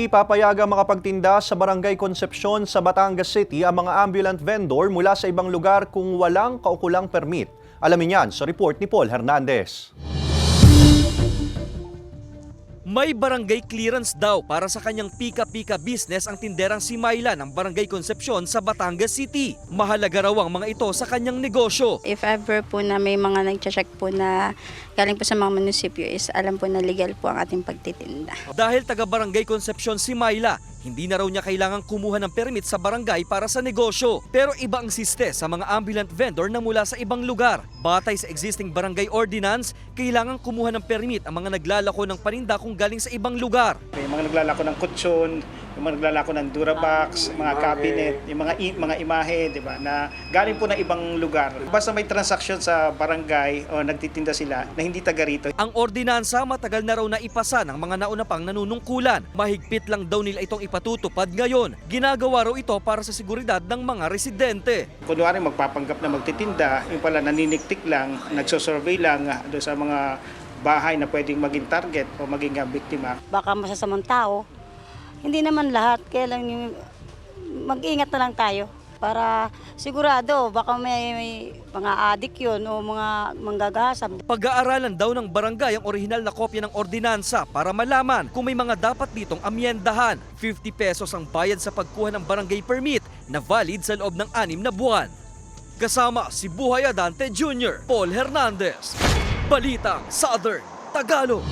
Hindi papayagang makapagtinda sa Barangay Concepcion sa Batangas City ang mga ambulant vendor mula sa ibang lugar kung walang kaukulang permit. Alamin yan sa report ni Paul Hernandez. May barangay clearance daw para sa kanyang pika-pika business ang tinderang si Myla ng Barangay Concepcion sa Batangas City. Mahalaga raw ang mga ito sa kanyang negosyo. If ever po na may mga nag-check po na galing po sa mga munisipyo is alam po na legal po ang ating pagtitinda. Dahil taga Barangay Concepcion si Myla, hindi na raw niya kailangang kumuha ng permit sa barangay para sa negosyo. Pero iba ang siste sa mga ambulant vendor na mula sa ibang lugar. Batay sa existing barangay ordinance, kailangang kumuha ng permit ang mga naglalako ng paninda kung galing sa ibang lugar. May mga naglalako ng kutsyon, yung mga naglalako ng Durabox, mga cabinet, yung mga imahe, di ba, na galing po ng ibang lugar. Basta may transaksyon sa barangay o nagtitinda sila na hindi taga rito. Ang ordinansa matagal na raw na ipasa ng mga nauna pang nanunungkulan. Mahigpit lang daw nila itong ipatutupad ngayon. Ginagawa raw ito para sa seguridad ng mga residente. Kunwari magpapanggap na magtitinda, yung pala naniniktik lang, nagsosurvey lang doon sa mga bahay na pwedeng maging target o maging biktima. Baka masasamang tao. Hindi naman lahat, kaya lang yung mag-ingat na lang tayo para sigurado baka may mga adik yun o mga manggagasam. Pag-aaralan daw ng barangay ang orihinal na kopya ng ordinansa para malaman kung may mga dapat ditong amyendahan. 50 pesos ang bayad sa pagkuha ng barangay permit na valid sa loob ng 6 na buwan. Kasama si Buhay Adante Jr., Paul Hernandez, Balitang Southern Tagalog.